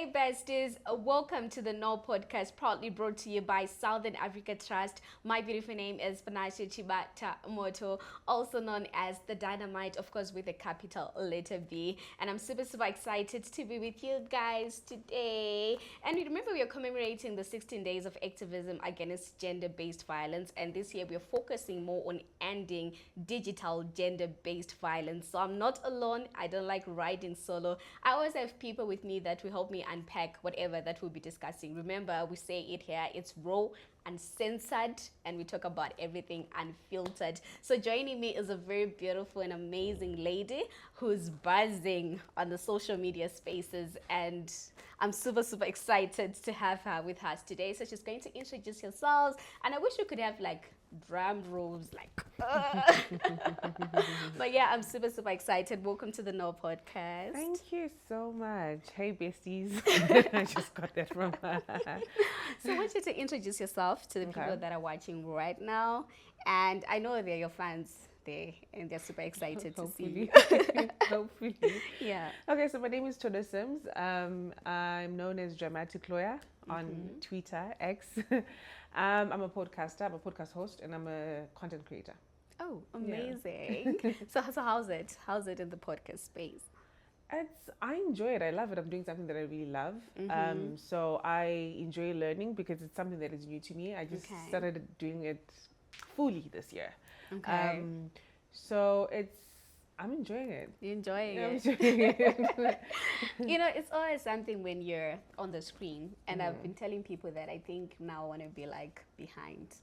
Hey besties, welcome to the No Podcast, proudly brought to you by Southern Africa Trust. My beautiful name is Panashe Chibata Moto, also known as the Dynamite, of course with a capital letter B. And I'm super excited to be with you guys today. And remember, we are commemorating the 16 days of activism against gender-based violence. And this year we are focusing more on ending digital gender-based violence. So I'm not alone. I don't like riding solo. I always have people with me that will help me unpack whatever that we'll be discussing. Remember, we say it here, it's raw, uncensored, and we talk about everything unfiltered. So joining me is a very beautiful and amazing lady who's buzzing on the social media spaces, and I'm super excited to have her with us today. So she's going to introduce herself, and I wish we could have like drum rolls, like but yeah, I'm super excited. Welcome to the No Podcast. Thank you so much. Hey, besties. I just got that from her. So I want you to introduce yourself to the people that are watching right now. And I know they're your fans there, and they're super excited to see you. Hopefully. Yeah. Okay, so my name is Todo Sims. I'm known as Dramatic Lawyer on Twitter, X. I'm a podcaster, I'm a podcast host, and I'm a content creator. Oh, amazing. Yeah. So how's it? How's it in the podcast space? I enjoy it. I love it. I'm doing something that I really love. So I enjoy learning because it's something that is new to me. I just started doing it fully this year. Okay. So I'm enjoying it. You're enjoying it. I'm enjoying it. You know, it's always something when you're on the screen, and I've been telling people that I think now I want to be like behind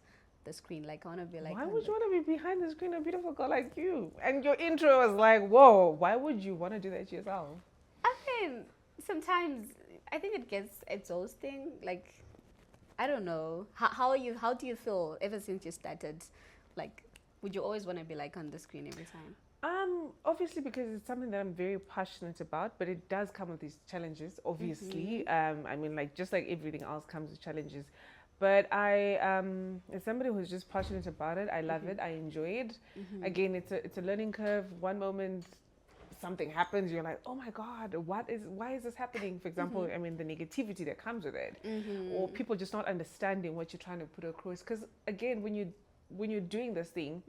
the screen. Like I want to be like. Why would you want to be behind the screen? A beautiful girl like you, and your intro was like, whoa. Why would you want to do that yourself? I mean, sometimes I think it gets exhausting. Like, I don't know. How do you feel ever since you started? Like, would you always want to be like on the screen every time? Obviously, because it's something that I'm very passionate about, but it does come with these challenges, obviously. I mean, like, just like everything else comes with challenges. But I, as somebody who's just passionate about it, I love it, I enjoy it. Again, it's a learning curve. One moment, something happens, you're like, oh my God, why is this happening? For example, I mean, the negativity that comes with it. Or people just not understanding what you're trying to put across. Because again, when you're doing this thing,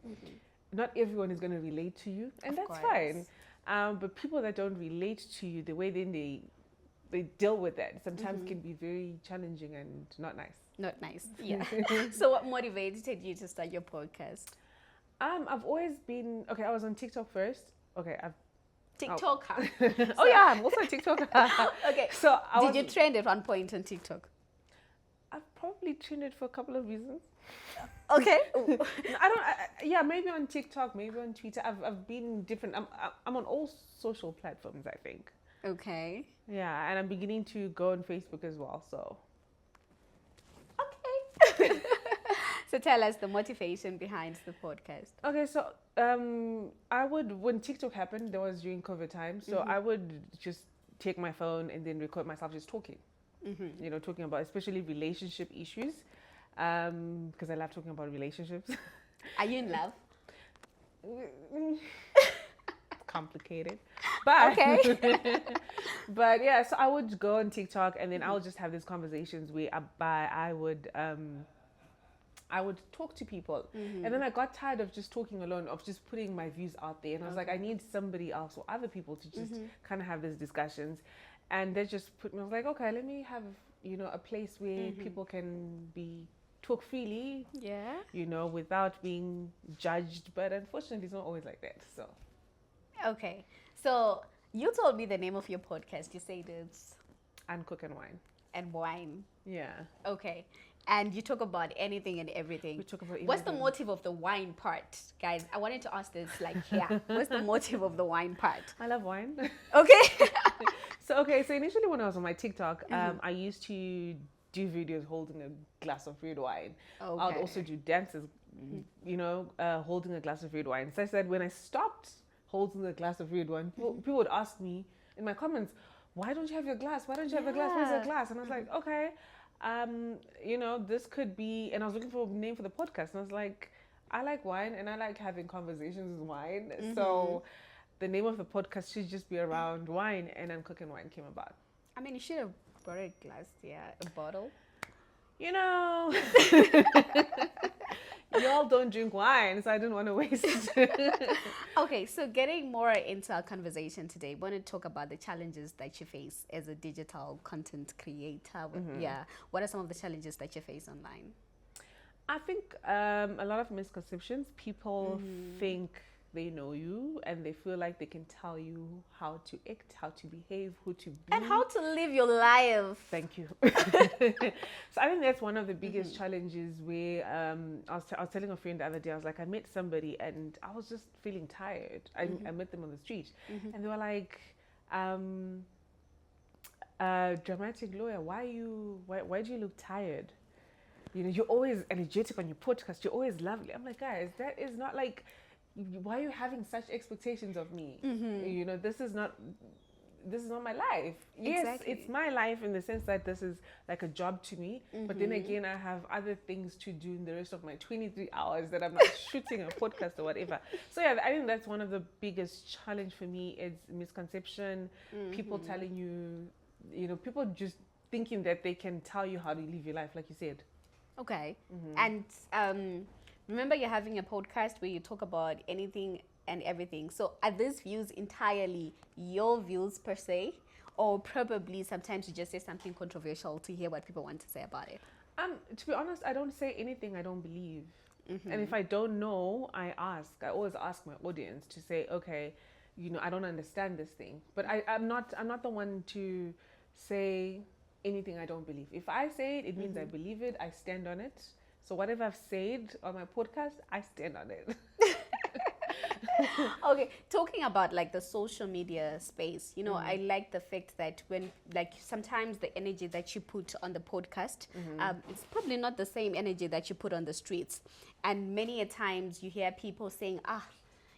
not everyone is going to relate to you, and that's fine. But people that don't relate to you, the way then they deal with that sometimes can be very challenging and not nice. Not nice. Yeah. So what motivated you to start your podcast? I've always been I was on TikTok first. TikToker. Oh yeah, I'm also a TikToker. Okay. So did you trend at one point on TikTok? I've probably trended for a couple of reasons. Okay. Yeah, maybe on TikTok, maybe on Twitter. I've been different. I'm on all social platforms, I think. Okay. Yeah, and I'm beginning to go on Facebook as well. So. Okay. So tell us the motivation behind the podcast. Okay, so when TikTok happened, that was during COVID time. So I would just take my phone and then record myself just talking. You know, talking about especially relationship issues. Because I love talking about relationships. Are you in love? Complicated, but okay. But yeah, so I would go on TikTok and then I would just have these conversations where I would talk to people, and then I got tired of just talking alone, of just putting my views out there, and I was like, I need somebody else or other people to just kind of have these discussions, and they just put me. I was like, okay, let me have a place where people can talk freely, without being judged. But unfortunately, it's not always like that. So, okay. So you told me the name of your podcast. You said it's And Cook and Wine. And Wine. Yeah. Okay. And you talk about anything and everything. We talk about everything. What's the motive of the wine part, guys? I wanted to ask this. Like, what's the motive of the wine part? I love wine. Okay. So initially when I was on my TikTok, I used to do videos holding a glass of red wine. Okay. I would also do dances, holding a glass of red wine. So I said when I stopped holding a glass of red wine, people would ask me in my comments, why don't you have your glass? Why don't you have a glass? Where's your glass? And I was like, okay, this could be, and I was looking for a name for the podcast. And I was like, I like wine and I like having conversations with wine. So the name of the podcast should just be around wine, and then Cook and Wine came about. I mean, you should have bought a glass, yeah, a bottle. You know, y'all don't drink wine, so I didn't want to waste it. Okay, so getting more into our conversation today, want to talk about the challenges that you face as a digital content creator. Yeah, what are some of the challenges that you face online? I think a lot of misconceptions. People think they know you and they feel like they can tell you how to act, how to behave, who to be. And how to live your life. Thank you. So I think that's one of the biggest challenges where I was telling a friend the other day, I was like, I met somebody and I was just feeling tired. I met them on the street and they were like, dramatic lawyer, why do you look tired? You know, you're always energetic on your podcast. You're always lovely. I'm like, guys, that is not like, why are you having such expectations of me? You know, this is not my life. Yes, Exactly. it's my life in the sense that this is like a job to me. But then again, I have other things to do in the rest of my 23 hours that I'm not shooting a podcast or whatever. So yeah, I think that's one of the biggest challenge for me is misconception. People telling you know, people just thinking that they can tell you how to live your life, like you said. Okay. And remember, you're having a podcast where you talk about anything and everything. So are these views entirely your views per se? Or probably sometimes you just say something controversial to hear what people want to say about it? To be honest, I don't say anything I don't believe. And if I don't know, I ask. I always ask my audience to say, okay, you know, I don't understand this thing. But I'm not the one to say anything I don't believe. If I say it, it means I believe it. I stand on it. So whatever I've said on my podcast, I stand on it. Okay, talking about like the social media space, you know, I like the fact that when like sometimes the energy that you put on the podcast, it's probably not the same energy that you put on the streets. And many a times you hear people saying,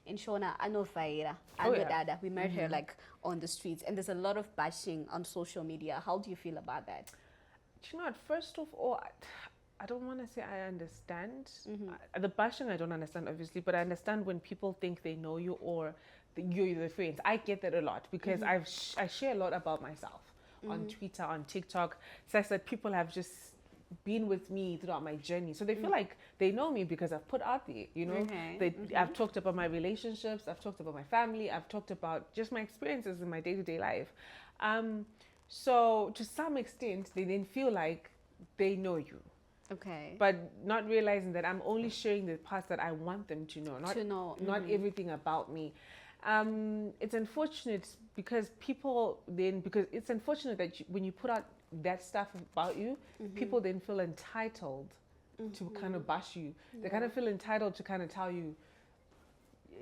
in Shona, I know Faira, I know Dada, we met her like on the streets, and there's a lot of bashing on social media. How do you feel about that? Do you know what? First of all, I don't want to say I understand. The bashing, I don't understand, obviously, but I understand when people think they know you or you're their friends. I get that a lot because I share a lot about myself on Twitter, on TikTok. So that people have just been with me throughout my journey, so they feel like they know me because I've put out there, you know. I've talked about my relationships, I've talked about my family, I've talked about just my experiences in my day-to-day life. So to some extent they then feel like they know you, Okay. but not realizing that I'm only sharing the parts that I want them to know, not everything about me. It's unfortunate because it's unfortunate that when you put out that stuff about you, people then feel entitled to kind of bash you. They kind of feel entitled to kind of tell you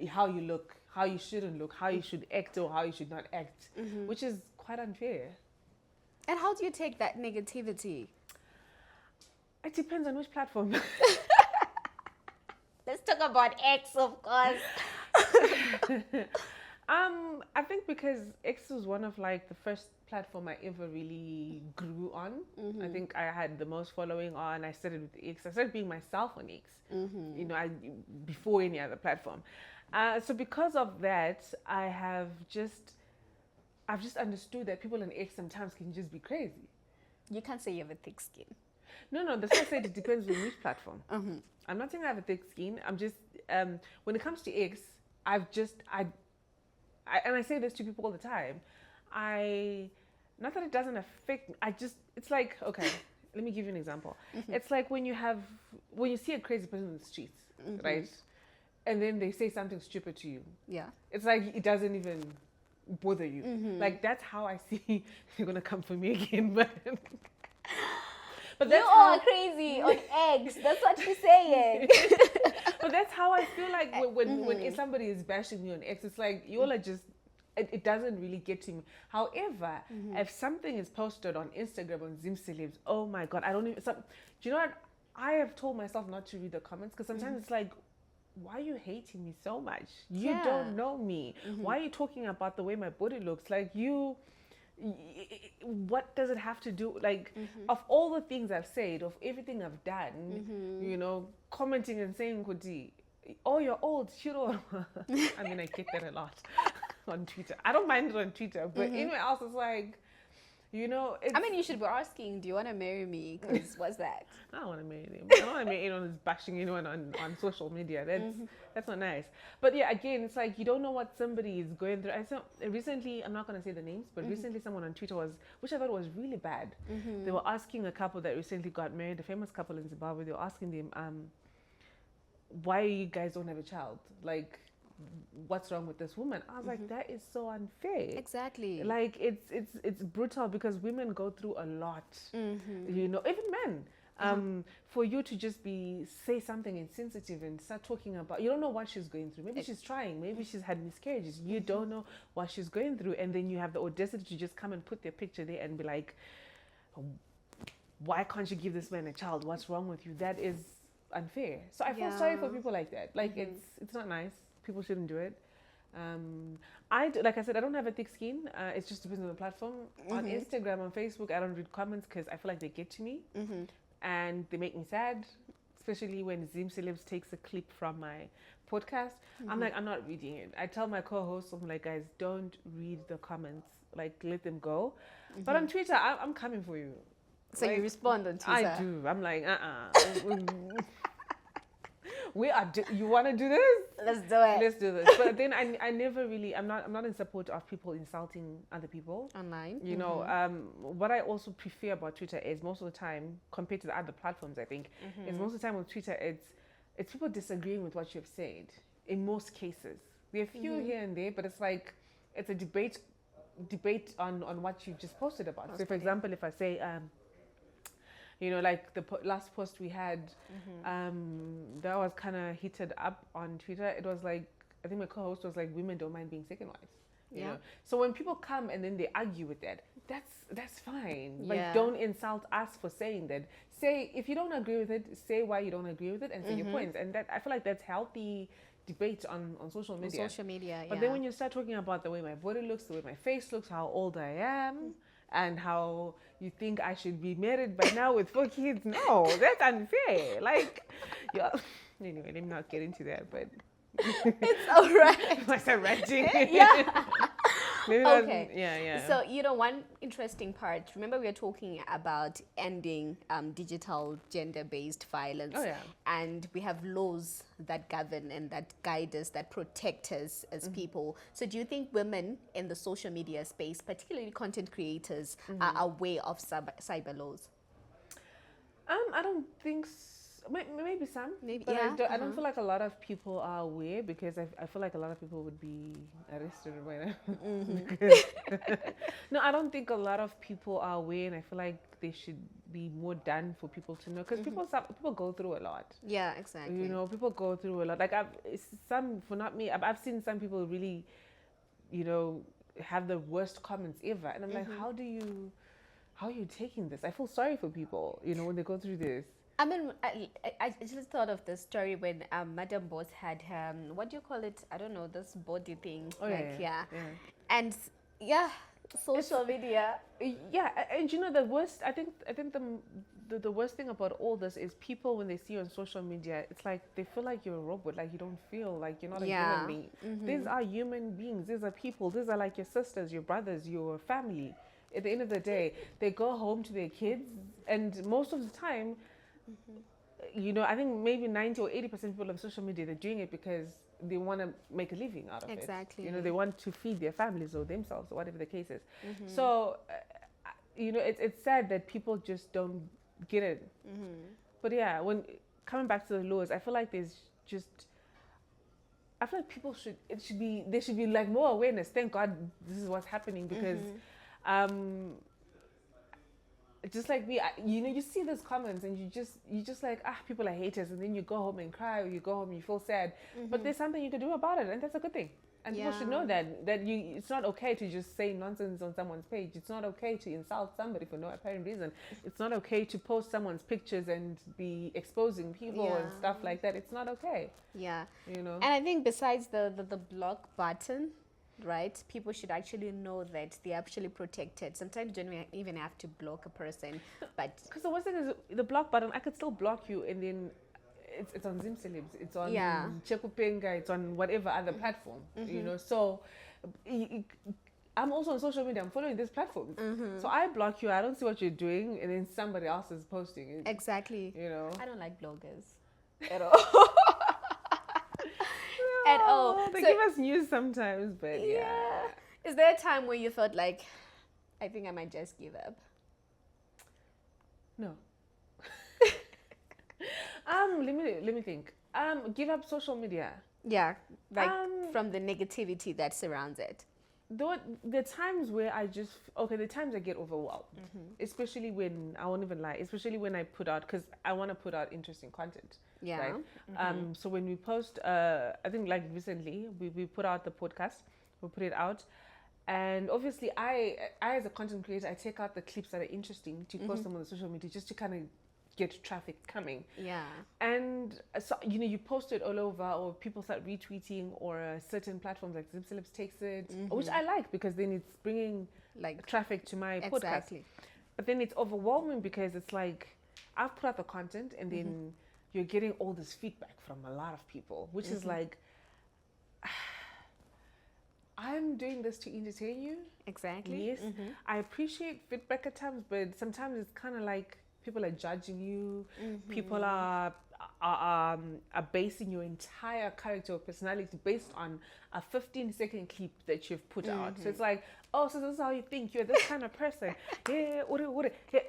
how you look, how you shouldn't look, how you should act or how you should not act, which is quite unfair. And how do you take that negativity? It depends on which platform. Let's talk about X, of course. I think because X was one of like the first platform I ever really grew on. I think I had the most following on. I started with X. I started being myself on X. You know, before any other platform. So because of that, I've just understood that people on X sometimes can just be crazy. You can't say you have a thick skin. No, that's why I said it depends on which platform. I'm not saying I have a thick skin. I'm just when it comes to X, and I say this to people all the time. Not that it doesn't affect me. It's like, okay, let me give you an example. It's like when you see a crazy person in the streets, right? And then they say something stupid to you. Yeah. It's like it doesn't even bother you. Like that's how I see you're gonna come for me again, but you are crazy on X. That's what you're saying. But that's how I feel like when somebody is bashing me on X, it's like you all are just. It doesn't really get to me. However, if something is posted on Instagram on Zim Celebs, oh my God, I don't even. Do you know what? I have told myself not to read the comments because sometimes it's like, why are you hating me so much? You don't know me. Why are you talking about the way my body looks? Like what does it have to do? Like of all the things I've said, of everything I've done, you know, commenting and saying, "Oh, you're old, Shiro." I mean, I get that a lot on Twitter. I don't mind it on Twitter, but anywhere else, it's like, You know, I mean, you should be asking, do you want to marry me? Because what's that? I don't want to marry him. I don't want to marry anyone who's bashing anyone on social media. That's not nice. But yeah, again, it's like you don't know what somebody is going through. I saw recently, I'm not going to say the names, but recently someone on Twitter which I thought was really bad. They were asking a couple that recently got married, a famous couple in Zimbabwe. They were asking them, why you guys don't have a child? Like, what's wrong with this woman? I was like, that is so unfair. Exactly. Like it's brutal because women go through a lot. You know, even men. For you to just say something insensitive and start talking about, you don't know what she's going through. Maybe she's trying, maybe she's had miscarriages. You don't know what she's going through, and then you have the audacity to just come and put their picture there and be like, why can't you give this man a child? What's wrong with you? That is unfair. So I feel sorry for people like that. Like it's not nice. People shouldn't do it. Like I said, I don't have a thick skin. It just depends on the platform. On Instagram, on Facebook, I don't read comments because I feel like they get to me and they make me sad. Especially when Zim Celebs takes a clip from my podcast. I'm like, I'm not reading it. I tell my co-hosts, I'm like, guys, don't read the comments. Like, let them go. But on Twitter, I'm coming for you. So like, you respond on Twitter? I do. I'm like, you want to do this? Let's do it. Let's do this. But then I never really, I'm not in support of people insulting other people online. You know, what I also prefer about Twitter is most of the time, compared to the other platforms, I think, is most of the time with Twitter, it's people disagreeing with what you've said. In most cases, there are a few here and there, but it's like it's a debate on what you've just posted about. So, for example, if I say, you know, like the last post we had, that was kind of heated up on Twitter. It was like, I think my co-host was like, women don't mind being second wives. You know? So when people come and then they argue with that, that's fine. Like, don't insult us for saying that. Say, if you don't agree with it, say why you don't agree with it and say your points. And that, I feel like that's healthy debate on social media. On social media, But then when you start talking about the way my body looks, the way my face looks, how old I am, and how you think I should be married by now with 4 kids, no, that's unfair. Like, anyway, let me not get into that, but it's all right. I start ranting. Yeah. Okay. Yeah. So, you know, one interesting part, remember we were talking about ending digital gender-based violence. Oh, yeah. And we have laws that govern and that guide us, that protect us as people. So do you think women in the social media space, particularly content creators, are aware of cyber laws? I don't think so. Maybe some. But I don't feel like a lot of people are aware, because I feel like a lot of people would be arrested right now. No, I don't think a lot of people are aware, and I feel like there should be more done for people to know, because people go through a lot. Yeah, exactly. You know, people go through a lot. Like I've seen some people really, you know, have the worst comments ever, and I'm like, how are you taking this? I feel sorry for people, you know, when they go through this. I mean, I just thought of the story when Madam Boss had what do you call it? I don't know, this body thing. Oh, yeah. And social media. Yeah, and you know the worst. I think the worst thing about all this is people, when they see you on social media, it's like they feel like you're a robot. Like you don't feel like you're not a human being. These are human beings. These are people. These are like your sisters, your brothers, your family. At the end of the day, they go home to their kids, and most of the time, you know, I think maybe 90 or 80% of people on social media, they're doing it because they want to make a living out of it. Exactly. You know, they want to feed their families or themselves or whatever the case is. So, you know, it's sad that people just don't get it. But yeah, when coming back to the laws, I feel like there should be like more awareness. Thank God this is what's happening, because just like me, you know, you see those comments and you just like, people are haters, and then you go home and cry, or you go home and you feel sad. But there's something you can do about it, and that's a good thing. And people should know that it's not okay to just say nonsense on someone's page. It's not okay to insult somebody for no apparent reason. It's not okay to post someone's pictures and be exposing people and stuff like that. It's not okay. Yeah. You know. And I think besides the block button, right, people should actually know that they're actually protected. Sometimes you don't even have to block a person, but because the worst thing is the block button. I could still block you, and then it's on Zim Celebs, it's on Chekupenga, it's on whatever other platform, you know. So I'm also on social media. I'm following these platforms. So I block you. I don't see what you're doing, and then somebody else is posting it. Exactly. You know. I don't like bloggers at all. At all. Oh, they So, give us news sometimes, but yeah. Is there a time where you thought like, I think I might just give up? No. Let me think. Give up social media. Yeah, like from the negativity that surrounds it. Though the times where the times I get overwhelmed, especially when I won't even lie, especially when I put out, because I want to put out interesting content. Yeah. Right? So when we post, I think like recently we put out the podcast, we put it out, and obviously I as a content creator, I take out the clips that are interesting to post them on the social media just to kind of get traffic coming. Yeah. And so, you post it all over, or people start retweeting, or certain platforms like Zipsilips takes it, which I like because then it's bringing Like traffic to my exactly. podcast. But then it's overwhelming because it's like I've put out the content and then you're getting all this feedback from a lot of people, which is like, I'm doing this to entertain you. Exactly. Yes, I appreciate feedback at times, but sometimes it's kind of like people are judging you. People are basing your entire character or personality based on a 15-second clip that you've put out. So it's like, oh, so this is how you think, you're this kind of person. Yeah, yeah.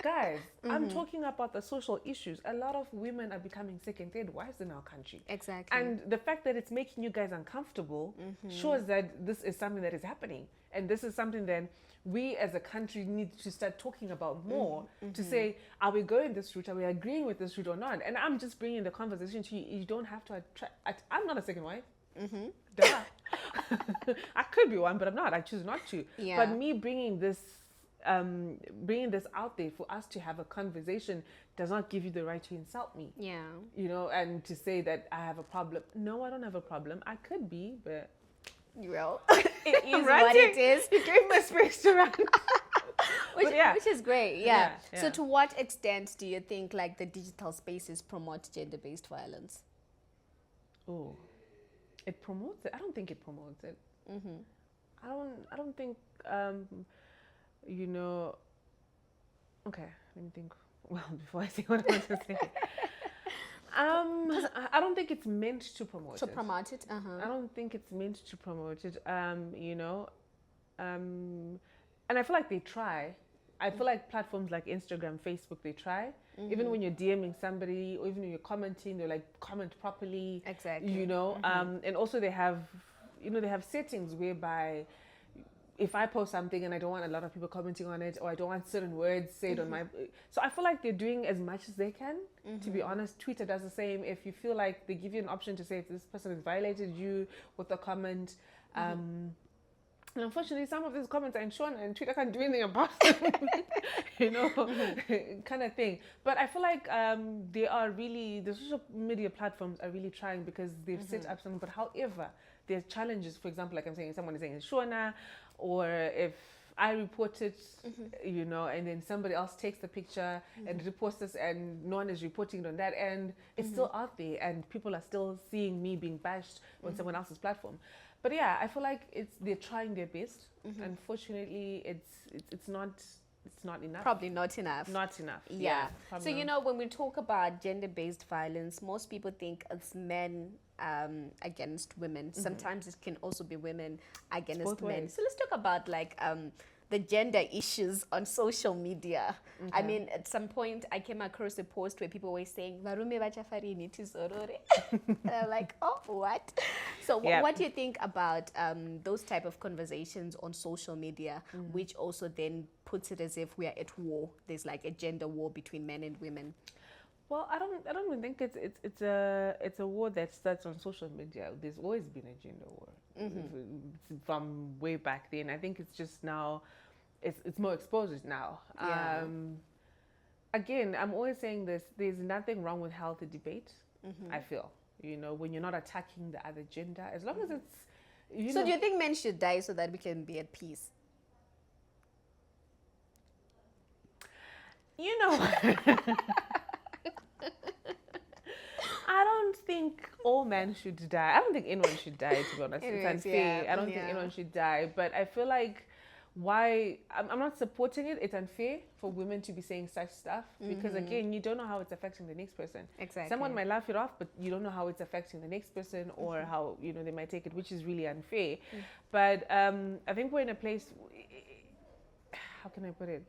Guys, I'm talking about the social issues. A lot of women are becoming second, third wives in our country. Exactly. And the fact that it's making you guys uncomfortable shows that this is something that is happening. And this is something that we as a country need to start talking about more, to say, are we going this route? Are we agreeing with this route or not? And I'm just bringing the conversation to you. You don't have to I'm not a second wife. Duh. I could be one, but I'm not. I choose not to. Yeah. But me bringing this out there for us to have a conversation does not give you the right to insult me. Yeah. And to say that I have a problem. No, I don't have a problem. I could be, but Well, it is what it is. You gave me space to run. Which is great, yeah. Yeah. So to what extent do you think like the digital spaces promote gender-based violence? Oh, it promotes it. I don't think it promotes it. I don't think okay, let me think. Well, before I say what I want to say. I don't think it's meant to promote it. To promote it? I don't think it's meant to promote it. And I feel like they try. I feel like platforms like Instagram, Facebook, they try. Even when you're DMing somebody, or even when you're commenting, they're like, comment properly. Exactly. And also they have settings whereby if I post something and I don't want a lot of people commenting on it, or I don't want certain words said on my... So I feel like they're doing as much as they can, to be honest. Twitter does the same. If you feel like they give you an option to say if this person has violated you with a comment. And unfortunately, some of these comments are in Shona and Twitter can't do anything about them, kind of thing. But I feel like the social media platforms are really trying because they've set up something. But however, there's challenges. For example, like I'm saying, someone is saying it's Shona, or if I report it, and then somebody else takes the picture and reports this, and no one is reporting it on that end, it's still out there, and people are still seeing me being bashed on someone else's platform. But yeah, I feel like they're trying their best. Unfortunately, it's not enough. Probably not enough. Not enough. Yeah. So when we talk about gender-based violence, most people think it's men against women. Sometimes it can also be women against men. So let's talk about like the gender issues on social media. Okay. I mean, at some point I came across a post where people were saying, "Varume vachafari niti zorore." And I'm like, oh, what? So what do you think about those type of conversations on social media, which also then puts it as if we are at war? There's like a gender war between men and women. Well, I don't even think it's a war that starts on social media. There's always been a gender war from way back then. I think it's just now, it's more exposed now. Yeah. Again, I'm always saying this. There's nothing wrong with healthy debate. I feel when you're not attacking the other gender, as long as it's. So do you think men should die so that we can be at peace? I don't think all men should die. I don't think anyone should die, to be honest. It's unfair. I don't think anyone should die. But I feel like I'm not supporting it. It's unfair for women to be saying such stuff because, again, you don't know how it's affecting the next person. Exactly. Someone might laugh it off, but you don't know how it's affecting the next person or how, they might take it, which is really unfair. But I think we're in a place, how can I put it?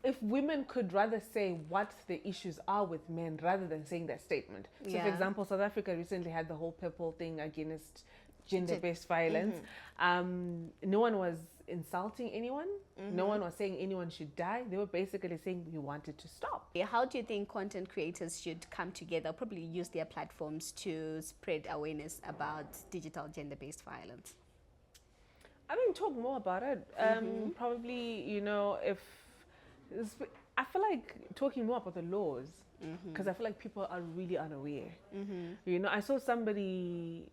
If women could rather say what the issues are with men rather than saying that statement. So, for example, South Africa recently had the whole purple thing against gender-based violence. No one was insulting anyone. No one was saying anyone should die. They were basically saying we wanted to stop. How do you think content creators should come together, probably use their platforms to spread awareness about digital gender-based violence? I mean, talk more about it. Probably, I feel like talking more about the laws, because I feel like people are really unaware. I saw somebody,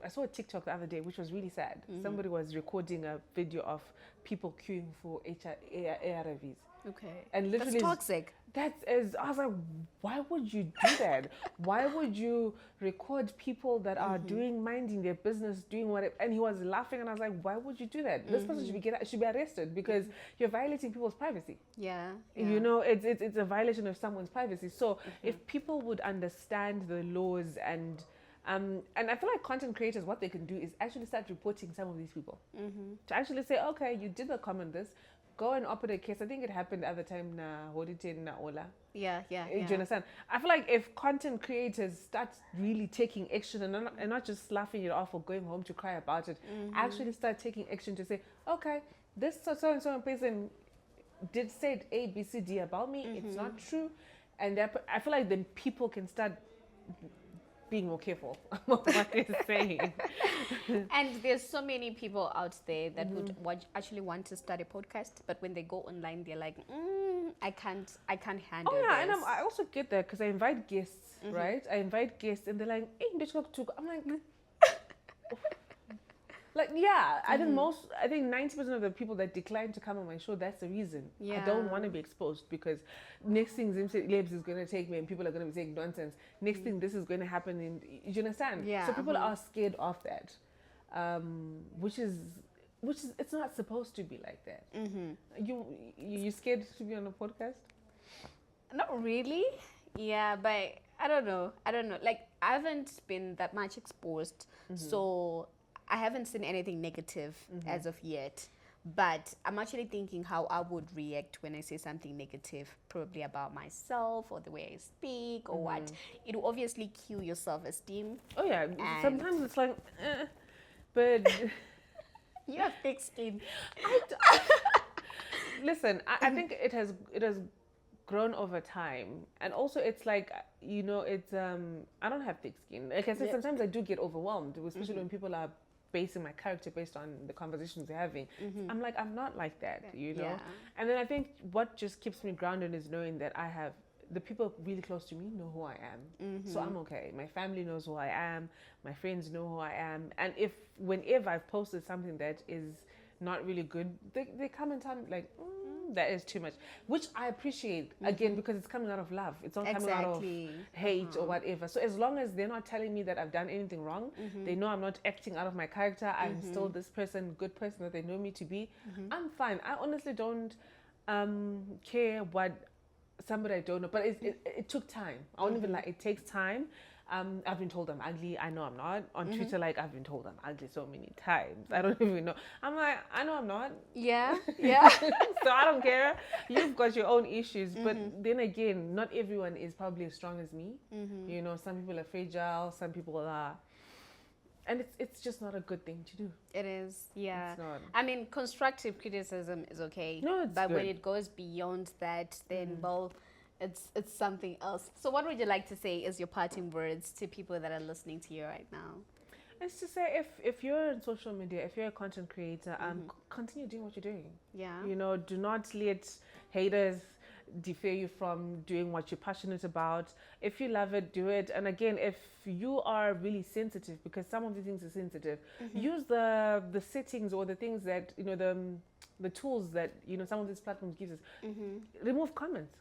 I saw a TikTok the other day, which was really sad. Somebody was recording a video of people queuing for ARVs. Okay. And literally, that's toxic. I was like, why would you do that? Why would you record people that are minding their business, doing whatever? And he was laughing, and I was like, why would you do that? This person should be arrested because you're violating people's privacy. Yeah. It's a violation of someone's privacy. So if people would understand the laws and I feel like content creators, what they can do is actually start reporting some of these people. To actually say, okay, you did comment this. Go and open a case. I think it happened the other time na Hodite na Ola. Yeah. Do you understand? I feel like if content creators start really taking action and not just laughing it off or going home to cry about it, actually start taking action to say, okay, this so and so person said A, B, C, D about me. It's not true. And I feel like then people can start being more careful about what they're saying. And there's so many people out there that would actually want to start a podcast, but when they go online, they're like, I can't handle this. And I also get that because I invite guests, right? I invite guests and they're like, hey, let's talk to. I'm like, I think 90% of the people that decline to come on my show, that's the reason. I don't want to be exposed because next thing Lebs is going to take me and people are going to be saying nonsense. Next thing this is going to happen. You understand? Yeah. So people are scared of that, which is it's not supposed to be like that. You scared to be on a podcast? Not really. Yeah, but I don't know. Like, I haven't been that much exposed, so I haven't seen anything negative as of yet, but I'm actually thinking how I would react when I say something negative, probably about myself or the way I speak or what. It will obviously kill your self-esteem. Oh yeah, sometimes it's like, but you have thick skin. Listen, I think it has grown over time, and also it's like it's I don't have thick skin. Like I said, sometimes I do get overwhelmed, especially when people are basing my character based on the conversations we're having. I'm like, I'm not like that, And then I think what just keeps me grounded is knowing that I have the people really close to me know who I am. So I'm okay. My family knows who I am. My friends know who I am. And whenever I've posted something that is not really good, they come and tell me like, that is too much, which I appreciate again because it's coming out of love. It's not coming out of hate or whatever. So as long as they're not telling me that I've done anything wrong, they know I'm not acting out of my character. I'm still this good person that they know me to be. I'm fine. I honestly don't care what somebody I don't know, but it took time. I won't even it takes time. I've been told I'm ugly. I know I'm not. On Twitter, I've been told I'm ugly so many times. I don't even know. I'm like, I know I'm not. Yeah. So I don't care. You've got your own issues. But then again, not everyone is probably as strong as me. Some people are fragile. Some people are. And it's just not a good thing to do. It is, yeah. It's not. I mean, constructive criticism is okay. No, it's but good. when it goes beyond that, then, well, it's something else. So what would you like to say is your parting words to people that are listening to you right now? It's to say if you're on social media, if you're a content creator, continue doing what you're doing. Yeah. Do not let haters defer you from doing what you're passionate about. If you love it, do it. And again, if you are really sensitive, because some of the things are sensitive, use the settings or the things that the tools that some of these platforms gives us. Remove comments.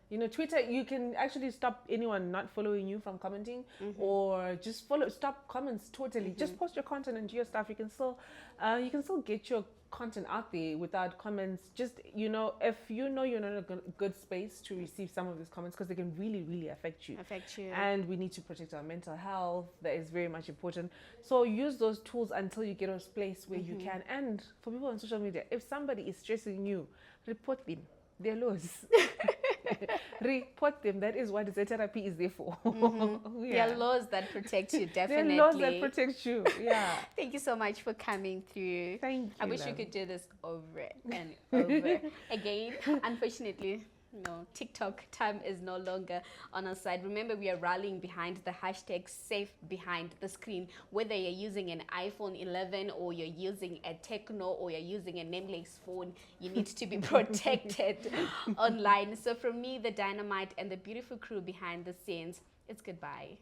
You know, Twitter, you can actually stop anyone not following you from commenting, or just stop comments totally. Just post your content and do your stuff. You can still get your content out there without comments. Just, you know, if you know you're not in a good space to receive some of these comments, because they can really, really affect you. And we need to protect our mental health. That is very much important. So use those tools until you get to a place where you can. And for people on social media, if somebody is stressing you, report them. They're lows. Report them. That is what therapy is there for. There are laws that protect you, definitely. There are laws that protect you. Yeah. Thank you so much for coming through. Thank you. I wish we could do this over and over again. Unfortunately, no, TikTok time is no longer on our side. Remember, we are rallying behind the hashtag safe behind the screen. Whether you're using an iPhone 11 or you're using a Techno or you're using a nameless phone, you need to be protected online. So from me, the Dynamite, and the beautiful crew behind the scenes, it's goodbye.